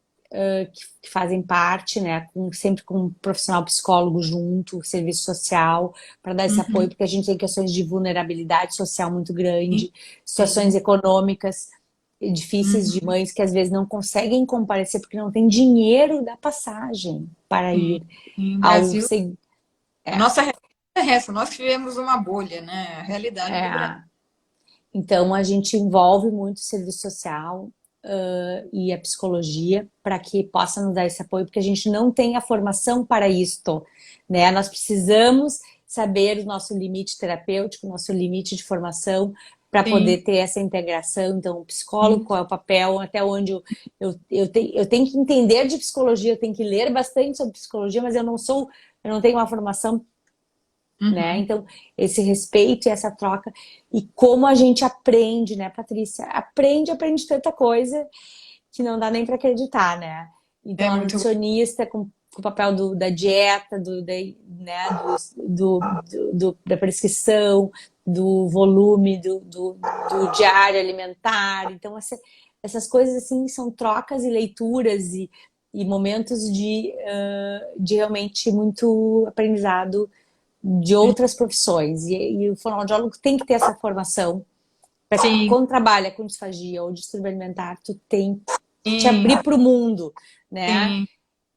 que fazem parte, né, sempre com um profissional psicólogo junto, serviço social, para dar esse apoio, porque a gente tem questões de vulnerabilidade social muito Sim, grande, sim. situações econômicas difíceis de mães que às vezes não conseguem comparecer porque não tem dinheiro da passagem para Sim. ir Em ao Brasil, a é, nossa realidade é essa, nós que vivemos uma bolha, né? A realidade do Brasil. é, então, a gente envolve muito o serviço social e a psicologia para que possa nos dar esse apoio, porque a gente não tem a formação para isto, né? Nós precisamos saber o nosso limite terapêutico, o nosso limite de formação para Sim, poder ter essa integração. Então, o psicólogo, sim. qual é o papel, até onde eu tenho que entender de psicologia, eu tenho que ler bastante sobre psicologia, mas eu não tenho uma formação, né? Uhum. Então, esse respeito e essa troca e como a gente aprende, né, Patrícia? Aprende tanta coisa que não dá nem para acreditar, né? É Então, a muito. nutricionista com o papel da dieta, né, da prescrição, do volume, do diário alimentar. Então, essas coisas assim são trocas e leituras e momentos de realmente muito aprendizado de outras profissões. E o fonoaudiólogo tem que ter essa formação para que Sim, quando trabalha com disfagia ou distúrbio alimentar, tu tem que te sim, abrir para o mundo, né? sim.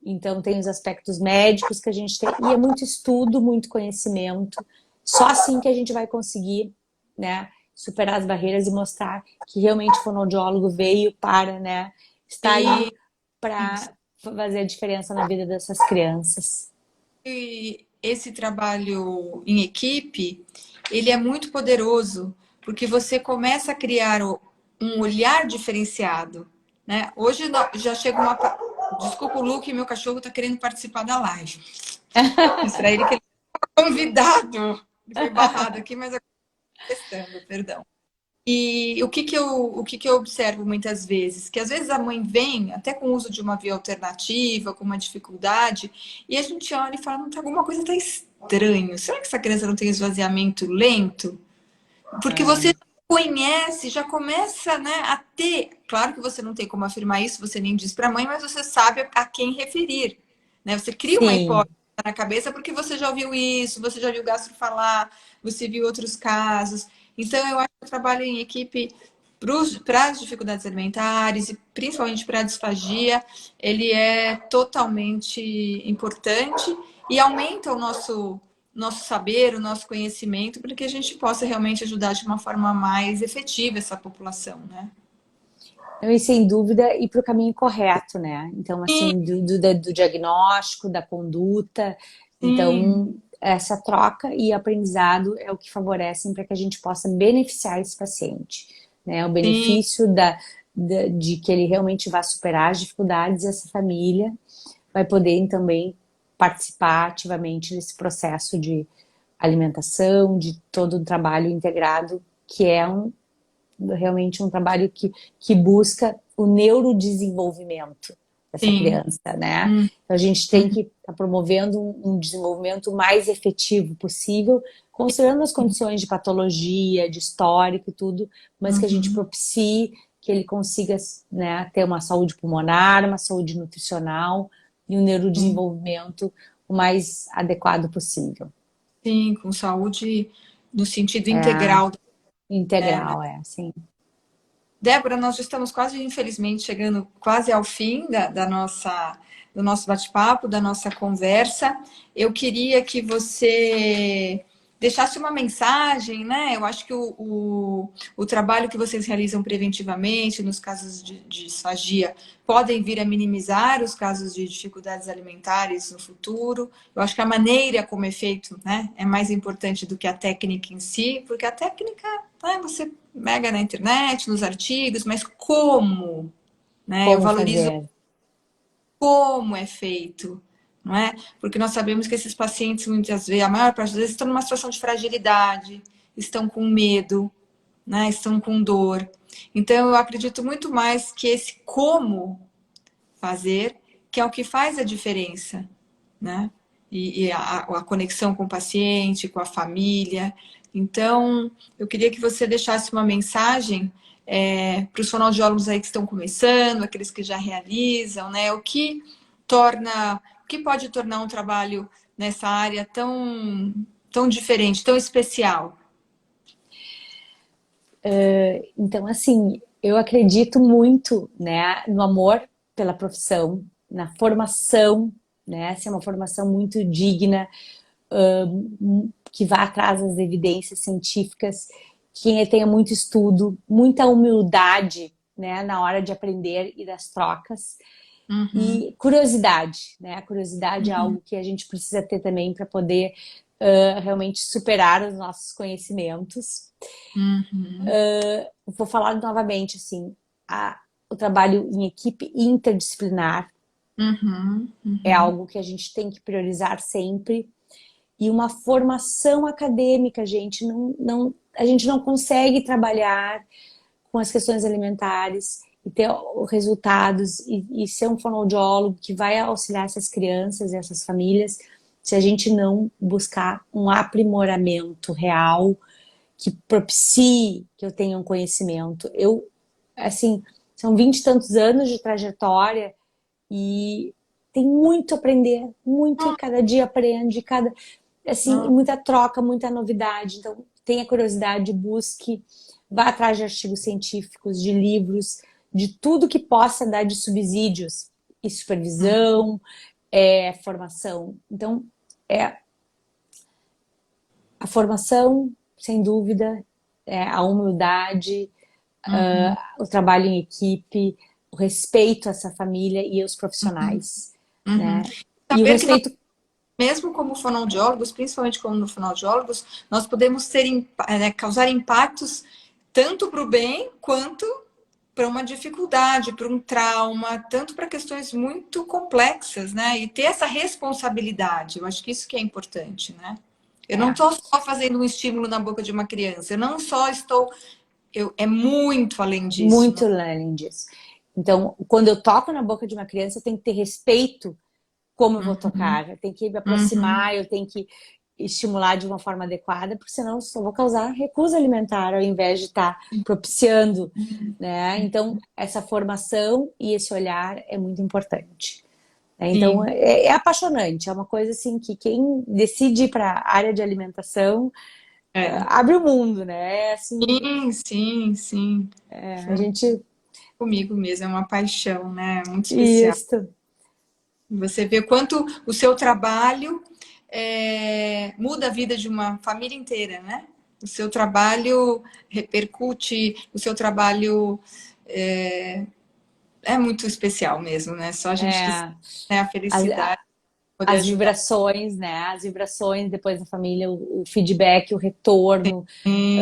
Então tem os aspectos médicos que a gente tem, e é muito estudo, muito conhecimento. Só assim que a gente vai conseguir, né, superar as barreiras e mostrar que realmente o fonoaudiólogo veio para, né, está aí para fazer a diferença na vida dessas crianças. E esse trabalho em equipe, ele é muito poderoso, porque você começa a criar um olhar diferenciado, né? Hoje já chega uma. Desculpa o Luke, meu cachorro está querendo participar da live. Diz para ele que ele é convidado. Ele foi barrado aqui, mas eu estou testando, perdão. E o que que eu observo muitas vezes? Que às vezes a mãe vem até com o uso de uma via alternativa, com uma dificuldade, e a gente olha e fala, não, tá, alguma coisa está estranho. Será que essa criança não tem esvaziamento lento? Porque você É, conhece, já começa, né, a ter. Claro que você não tem como afirmar isso, você nem diz para a mãe, mas você sabe a quem referir. Né? Você cria uma sim, hipótese na cabeça porque você já ouviu isso, você já viu o gastro falar, você viu outros casos. Então, eu acho que o trabalho em equipe para as dificuldades alimentares e principalmente para a disfagia, ele é totalmente importante e aumenta o nosso saber, o nosso conhecimento, para que a gente possa realmente ajudar de uma forma mais efetiva essa população, né? Então, e sem dúvida, ir para o caminho correto, né? Então, Sim, assim, do diagnóstico, da conduta. sim, Então, essa troca e aprendizado é o que favorecem para que a gente possa beneficiar esse paciente, né? O sim, benefício de que ele realmente vá superar as dificuldades e essa família vai poder também participar ativamente desse processo de alimentação, de todo um trabalho integrado, que é realmente um trabalho que busca o neurodesenvolvimento dessa sim. criança, né? Hum, Então a gente tem que estar promovendo um desenvolvimento mais efetivo possível, considerando as condições de patologia, de histórico e tudo, mas que a gente uhum, propicie que ele consiga, né, ter uma saúde pulmonar, uma saúde nutricional e um sim, neurodesenvolvimento o mais adequado possível. sim, com saúde no sentido É, integral, né? integral, é assim. Débora, nós já estamos quase, infelizmente, chegando quase ao fim do nosso bate-papo, da nossa conversa. Eu queria que você deixasse uma mensagem, né? Eu acho que o trabalho que vocês realizam preventivamente nos casos de disfagia podem vir a minimizar os casos de dificuldades alimentares no futuro. Eu acho que a maneira como é feito, né, é mais importante do que a técnica em si, porque a técnica, né, você mega na internet, nos artigos, mas como, né? Eu Como valorizo fazer? como é feito, não é? Porque nós sabemos que esses pacientes, muitas vezes, a maior parte das vezes, estão numa situação de fragilidade, estão com medo, né? Estão com dor. Então, eu acredito muito mais que esse como fazer, que é o que faz a diferença, né? E a conexão com o paciente, com a família. Então, eu queria que você deixasse uma mensagem para os fonoaudiólogos aí que estão começando, aqueles que já realizam, né? O que pode tornar um trabalho nessa área tão diferente, tão especial? Então, assim, eu acredito muito, né, no amor pela profissão, na formação, né, ser uma formação muito digna, que vá atrás das evidências científicas, que tenha muito estudo, muita humildade, né, na hora de aprender e das trocas. Uhum, E curiosidade, né? A curiosidade é uhum, algo que a gente precisa ter também para poder realmente superar os nossos conhecimentos. uhum, Vou falar novamente, assim, o trabalho em equipe interdisciplinar uhum, é uhum. algo que a gente tem que priorizar sempre. E uma formação acadêmica, gente, a gente não consegue trabalhar com as questões alimentares e ter resultados e ser um fonoaudiólogo que vai auxiliar essas crianças e essas famílias se a gente não buscar um aprimoramento real que propicie que eu tenha um conhecimento. Eu, assim, são 20 e tantos anos de trajetória e tem muito a aprender, muito, e cada dia aprende, cada, assim, Nossa, muita troca, muita novidade. Então, tenha curiosidade, busque, vá atrás de artigos científicos, de livros, de tudo que possa dar de subsídios e supervisão, formação. Então, é a formação, sem dúvida, a humildade, uhum, o trabalho em equipe, o respeito a essa família e aos profissionais, uhum. né? E o Saber que respeito, mesmo como fonoaudiólogos, principalmente como fonoaudiólogos, nós podemos causar impactos tanto para o bem quanto para uma dificuldade, para um trauma, tanto para questões muito complexas, né? E ter essa responsabilidade, eu acho que isso que é importante, né? Eu não é, estou só fazendo um estímulo na boca de uma criança, eu não só estou, é muito além disso, né? muito além disso. Então, quando eu toco na boca de uma criança, eu tenho que ter respeito como eu vou Uhum, tocar. Eu tenho que me uhum, aproximar, eu tenho que estimular de uma forma adequada, porque senão eu só vou causar recusa alimentar ao invés de estar propiciando, né? Então, essa formação e esse olhar é muito importante. Então, sim, é apaixonante, é uma coisa assim que quem decide ir para a área de alimentação é. abre o mundo, né? É assim, Sim, sim, sim. a gente. Comigo mesmo, é uma paixão, né? Muito especial. Isso. Você vê quanto o seu trabalho muda a vida de uma família inteira, né? O seu trabalho repercute, o seu trabalho é muito especial mesmo, né? Só a gente diz, É, né, a as, felicidade de poder as ajudar. vibrações, né? As vibrações depois da família, o feedback, o retorno, Sim,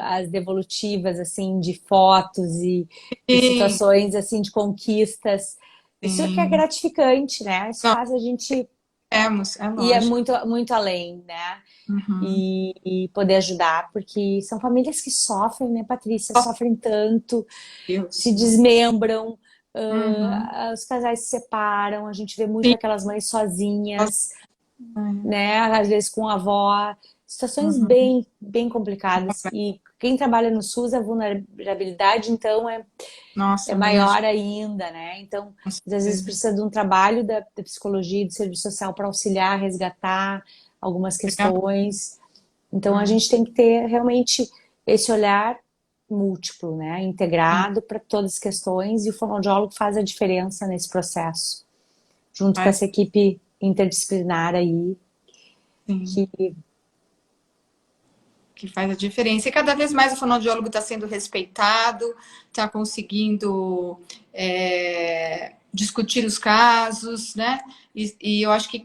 as devolutivas, assim, de fotos e sim, situações, assim, de conquistas. Isso que é sim. gratificante, né? Isso Não, faz a gente é ir lógico. muito, muito além, né? Uhum. E poder ajudar, porque são famílias que sofrem, né, Patrícia? Oh, Sofrem tanto, se Deus. desmembram, Uhum. os casais se separam, a gente vê muito Sim. aquelas mães Nossa, sozinhas, é. né? Às vezes com a avó, situações Uhum. bem, bem complicadas. E quem trabalha no SUS, a vulnerabilidade, então, é Nossa, maior imagina, ainda, né? Então, com às vezes certeza. precisa de um trabalho da psicologia e do serviço social para auxiliar, resgatar algumas Legal. questões. Então, a É. gente tem que ter realmente esse olhar múltiplo, né? Sim, Integrado para todas as questões, e o fonoaudiólogo faz a diferença nesse processo, junto com faz, essa equipe interdisciplinar aí, sim. que Que faz a diferença. E cada vez mais o fonoaudiólogo está sendo respeitado, está conseguindo discutir os casos, né? E eu acho que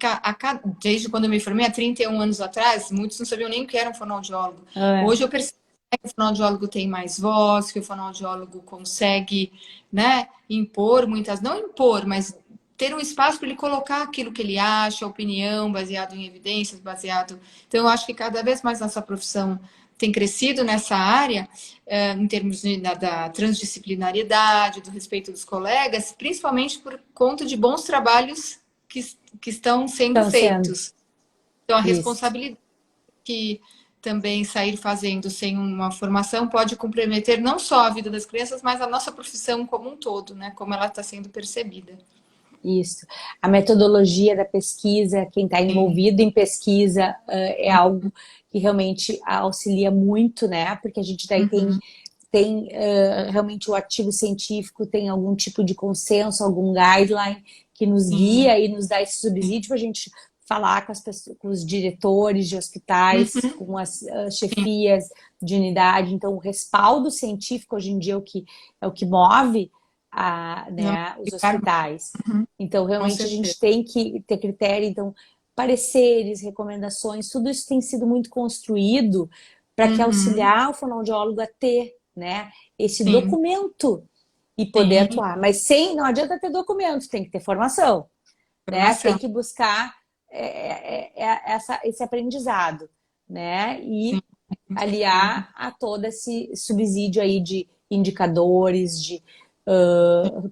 desde quando eu me formei, há 31 anos atrás, muitos não sabiam nem o que era um fonoaudiólogo. é, Hoje eu percebo que o fonoaudiólogo tem mais voz, que o fonoaudiólogo consegue, né, impor muitas, não impor, mas ter um espaço para ele colocar aquilo que ele acha, opinião, baseado em evidências, baseado. Então, eu acho que cada vez mais nossa profissão tem crescido nessa área, em termos da transdisciplinariedade, do respeito dos colegas, principalmente por conta de bons trabalhos que estão sendo estão sendo feitos. Então, a isso. responsabilidade que também sair fazendo sem uma formação pode comprometer não só a vida das crianças, mas a nossa profissão como um todo, né? Como ela está sendo percebida. Isso. A metodologia da pesquisa, quem está Sim. envolvido em pesquisa, é algo que realmente auxilia muito, né? Porque a gente daí Uhum. tem realmente o artigo científico, tem algum tipo de consenso, algum guideline que nos Sim. guia e nos dá esse subsídio para a gente falar com, as pessoas, com os diretores de hospitais, Uhum. com as chefias de unidade. Então, o respaldo científico hoje em dia é o que move Não, né, os ficar- hospitais. uhum. Então, Com realmente, a certeza. gente tem que ter critério. Então, pareceres, recomendações, tudo isso tem sido muito construído para que Uhum. auxiliar o fonoaudiólogo a ter, né, esse Sim, documento e poder sim. atuar. Mas sem, não adianta ter documento, tem que ter formação, né? Tem Formação. que buscar esse aprendizado, né? Sim, E com certeza. aliar a todo esse subsídio aí de indicadores, de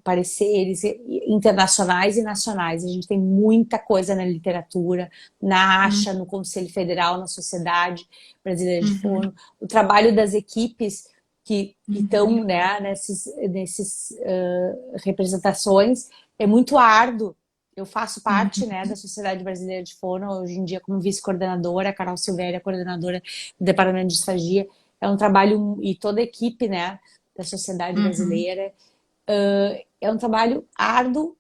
pareceres internacionais e nacionais. A gente tem muita coisa na literatura, na Uhum. ASHA, no Conselho Federal, na Sociedade Brasileira de Uhum. Fono. O trabalho das equipes que Uhum. estão, né, nesses representações é muito árduo. Eu faço parte, Uhum. né, da Sociedade Brasileira de Fono, hoje em dia como vice-coordenadora, a Carol Silvéria, coordenadora do Departamento de Disfagia. É um trabalho, e toda a equipe, né, da Sociedade Uhum. Brasileira, é um trabalho árduo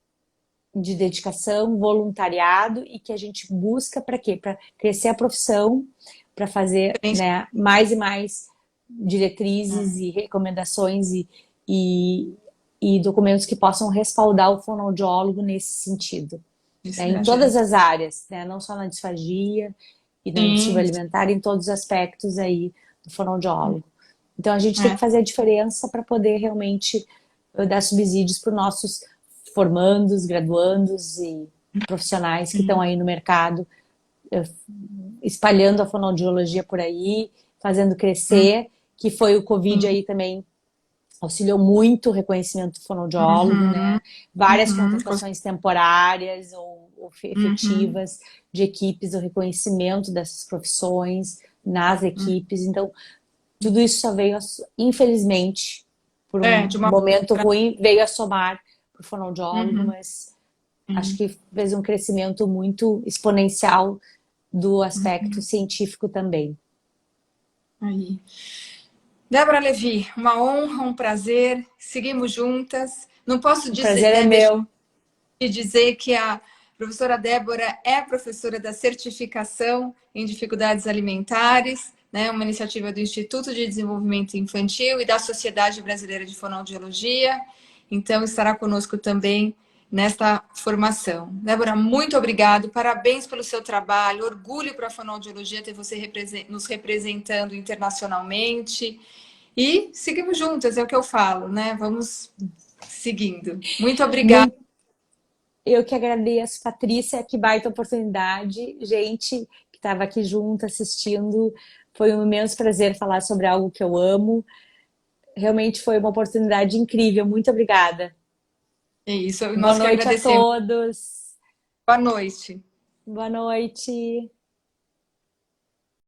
de dedicação, voluntariado e que a gente busca para quê? Para crescer a profissão, para fazer, né, mais e mais diretrizes e recomendações e, e documentos que possam respaldar o fonoaudiólogo nesse sentido, né, em todas Estratégia. as áreas, né, não só na disfagia e na distúrbio Sim, alimentar, em todos os aspectos aí do fonoaudiólogo. Então a gente tem que é. fazer a diferença para poder realmente dar subsídios para os nossos formandos, graduandos e profissionais que estão Sim. aí no mercado, espalhando a fonoaudiologia por aí, fazendo Uhum. crescer, que foi o Covid aí também auxiliou muito o reconhecimento do fonoaudiólogo, Uhum. né? Várias Uhum. contratações temporárias ou Uhum. efetivas de equipes, o reconhecimento dessas profissões nas equipes. Então, tudo isso só veio, infelizmente, por É, um de uma. momento ruim, veio a somar para o fonoaudiólogo, Uhum. mas acho Sim. que fez um crescimento muito exponencial do aspecto Uhum. científico também. Aí. Débora Levi, uma honra, um prazer. Seguimos juntas. Não posso O dizer, prazer é deixar meu. de dizer que a professora Débora é professora da certificação em dificuldades alimentares né? Uma iniciativa do Instituto de Desenvolvimento Infantil e da Sociedade Brasileira de Fonoaudiologia. Então, estará conosco também nesta formação. Débora, muito obrigado, parabéns pelo seu trabalho, orgulho para a fonoaudiologia ter você nos representando internacionalmente e seguimos juntas, é o que eu falo, né? Vamos seguindo. Muito obrigada. Eu que agradeço, Patrícia, que baita oportunidade. Gente que estava aqui junto assistindo, foi um imenso prazer falar sobre algo que eu amo. Realmente foi uma oportunidade incrível. Muito obrigada. É isso, Boa nós que noite a agradecemos. todos. Boa noite. Boa noite.